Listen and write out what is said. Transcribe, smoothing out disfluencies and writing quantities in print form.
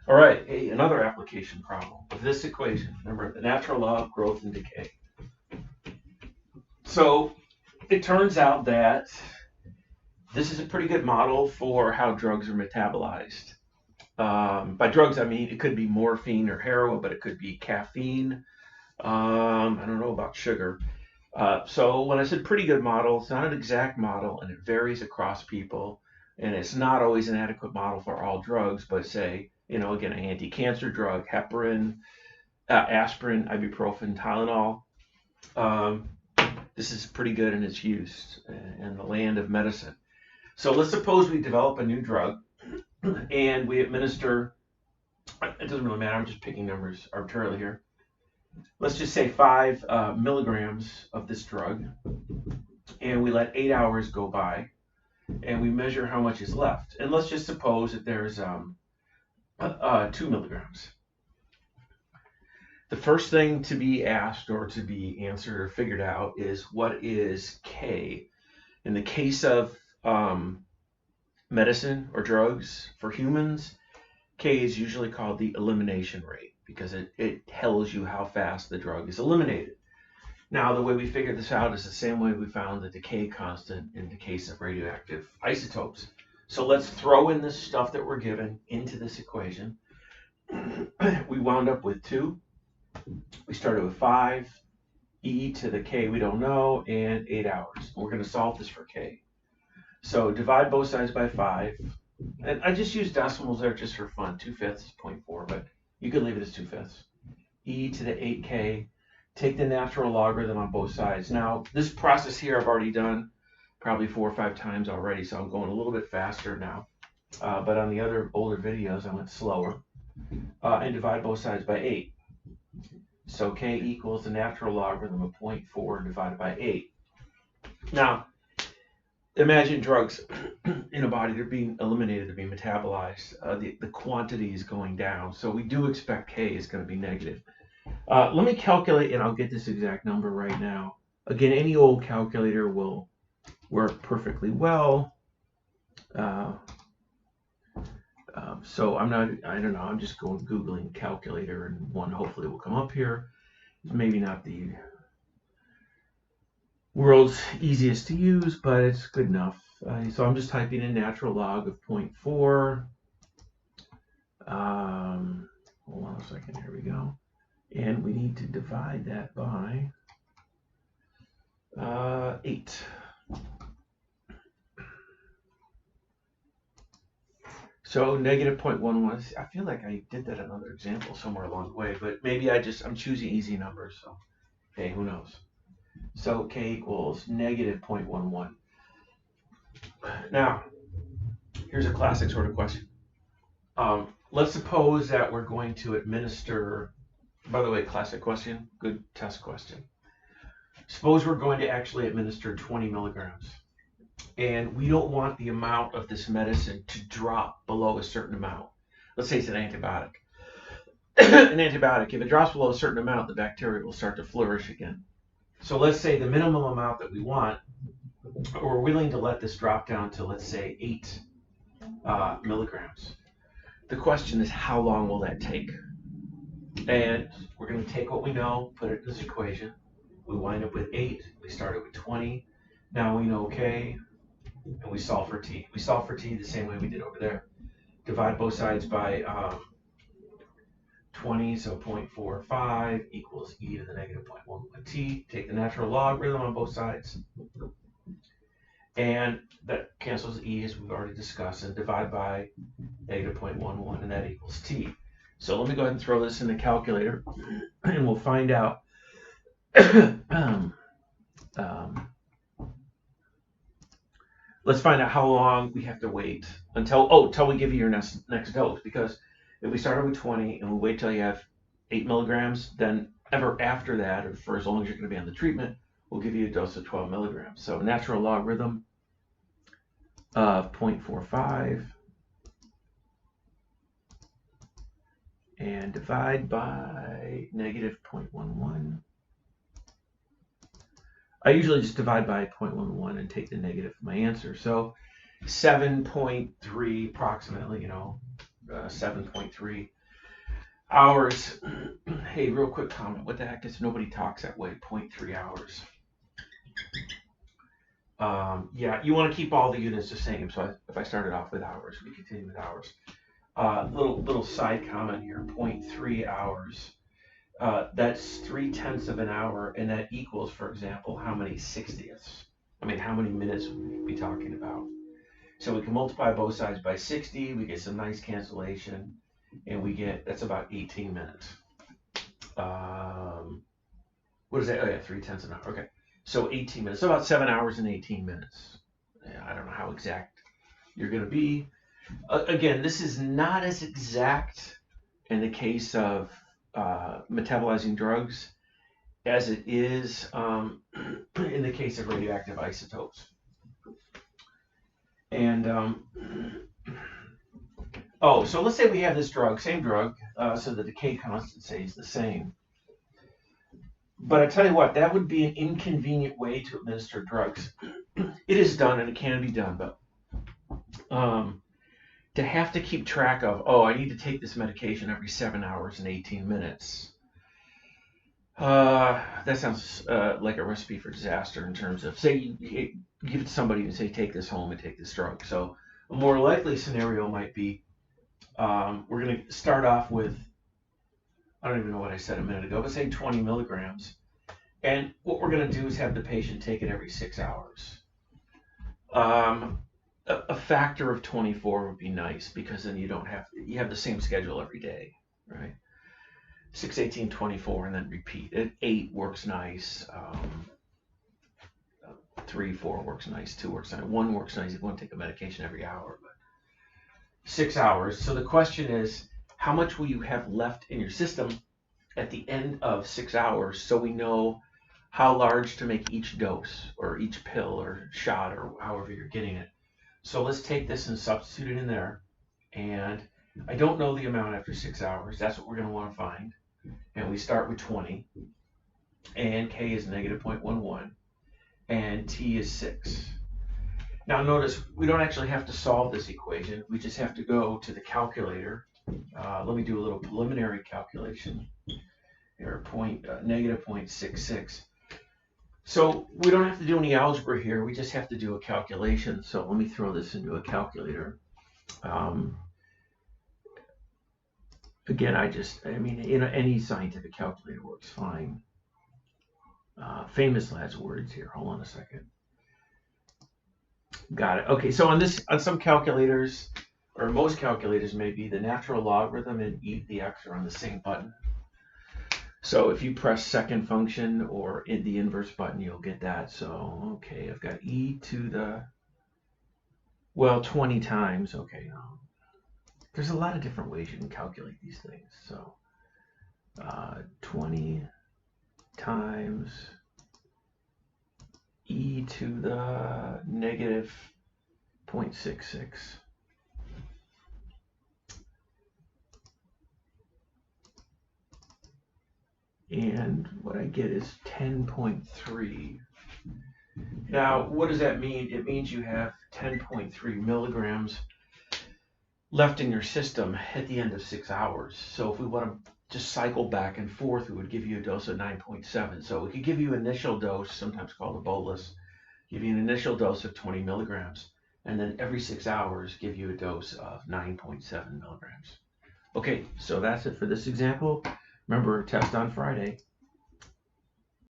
All right, another application problem of this equation. Remember, the natural law of growth and decay. So it turns out that this is a pretty good model for how drugs are metabolized. By drugs, I mean it could be morphine or heroin, but it could be caffeine. I don't know about sugar. So when I said pretty good model, it's not an exact model, and it varies across people, and it's not always an adequate model for all drugs. But say, again, an anti-cancer drug, heparin, aspirin, ibuprofen, Tylenol. Um, this is pretty good in its use in the land of medicine. So let's suppose we develop a new drug and we administer, it doesn't really matter, I'm just picking numbers arbitrarily here. Let's just say 5 milligrams of this drug, and we let 8 hours go by, and we measure how much is left. And let's just suppose that there's 2 milligrams. The first thing to be asked or to be answered or figured out is what is K? In the case of medicine or drugs for humans, K is usually called the elimination rate because it tells you how fast the drug is eliminated. Now, the way we figured this out is the same way we found the decay constant in the case of radioactive isotopes. So let's throw in this stuff that we're given into this equation. We wound up with 2. We started with 5, e to the k we don't know, and 8 hours. We're going to solve this for k. So divide both sides by 5. And I just use decimals there just for fun. 2/5 is 0.4, but you could leave it as 2/5. E to the 8k. Take the natural logarithm on both sides. Now, this process here I've already done probably 4 or 5 times already, so I'm going a little bit faster now. But on the other older videos, I went slower. And divide both sides by 8. So k equals the natural logarithm of 0.4 divided by 8. Now, imagine drugs in a body, they're being eliminated, they're being metabolized. The quantity is going down. So we do expect k is going to be negative. Let me calculate, and I'll get this exact number right now. Again, any old calculator will work perfectly well. So I don't know, I'm just going Googling calculator, and one hopefully will come up here. It's maybe not the world's easiest to use, but it's good enough. So I'm just typing in natural log of 0.4. Hold on a second, here we go. And we need to divide that by 8. So negative 0.11. I feel like I did that in another example somewhere along the way, but maybe I'm choosing easy numbers. So, hey, who knows? So k equals negative 0.11. Now, here's a classic sort of question. Let's suppose that we're going to administer, by the way, classic question, good test question. Suppose we're going to actually administer 20 milligrams. And we don't want the amount of this medicine to drop below a certain amount. Let's say it's an antibiotic. An antibiotic, if it drops below a certain amount, the bacteria will start to flourish again. So let's say the minimum amount that we want, we're willing to let this drop down to, let's say, 8 milligrams. The question is, how long will that take? And we're going to take what we know, put it in this equation. We wind up with 8. We started with 20. Now we know k, and we solve for t. We solve for t the same way we did over there. Divide both sides by 20, so 0.45 equals e to the negative 0.11 t. Take the natural logarithm on both sides. And that cancels e, as we've already discussed, and divide by negative 0.11, and that equals t. So let me go ahead and throw this in the calculator, and we'll find out. Let's find out how long we have to wait until we give you your next dose. Because if we started with 20 and we wait till you have 8 milligrams, then ever after that, or for as long as you're going to be on the treatment, we'll give you a dose of 12 milligrams. So natural logarithm of 0.45 and divide by negative 0.11. I usually just divide by 0.11 and take the negative of my answer. So 7.3 approximately, 7.3 hours. Hey, real quick comment. What the heck is nobody talks that way? 0.3 hours. Yeah, you want to keep all the units the same. So if I started off with hours, we continue with hours. Little side comment here. 0.3 hours. That's 3/10 of an hour, and that equals, for example, how many 60ths? I mean, how many minutes would we be talking about? So we can multiply both sides by 60. We get some nice cancellation, and we get, that's about 18 minutes. What is that? Oh yeah, 3/10 an hour. Okay, so 18 minutes. So about 7 hours and 18 minutes. Yeah, I don't know how exact you're going to be. Again, this is not as exact in the case of metabolizing drugs as it is in the case of radioactive isotopes. And so let's say we have this drug, same drug, so the decay constant stays the same. But I tell you what, that would be an inconvenient way to administer drugs. It is done and it can be done, but to have to keep track of, I need to take this medication every 7 hours and 18 minutes. That sounds like a recipe for disaster in terms of, say, you give it to somebody and say, take this home and take this drug. So a more likely scenario might be, we're going to start off with, I don't even know what I said a minute ago, but say 20 milligrams. And what we're going to do is have the patient take it every 6 hours. A factor of 24 would be nice, because then you have the same schedule every day, right? 6, 18, 24, and then repeat. 8 works nice. 3, 4 works nice. 2 works nice. 1 works nice if you want to take a medication every hour. But 6 hours. So the question is, how much will you have left in your system at the end of 6 hours, so we know how large to make each dose or each pill or shot or however you're getting it. So let's take this and substitute it in there. And I don't know the amount after 6 hours. That's what we're going to want to find. And we start with 20. And K is negative 0.11. And T is 6. Now notice, we don't actually have to solve this equation. We just have to go to the calculator. Let me do a little preliminary calculation. Here, negative 0.66. So we don't have to do any algebra here. We just have to do a calculation. So let me throw this into a calculator. Again, any scientific calculator works fine. Famous last words here. Hold on a second. Got it. Okay, so on some calculators, or most calculators maybe, the natural logarithm and e to the x are on the same button. So if you press second function or the inverse button, you'll get that. So, okay, I've got e to the, 20 times. Okay, there's a lot of different ways you can calculate these things. So 20 times e to the negative 0.66. And what I get is 10.3. Now, what does that mean? It means you have 10.3 milligrams left in your system at the end of 6 hours. So if we want to just cycle back and forth, we would give you a dose of 9.7. So we could give you an initial dose, sometimes called a bolus, give you an initial dose of 20 milligrams, and then every 6 hours give you a dose of 9.7 milligrams. Okay, so that's it for this example. Remember, test on Friday.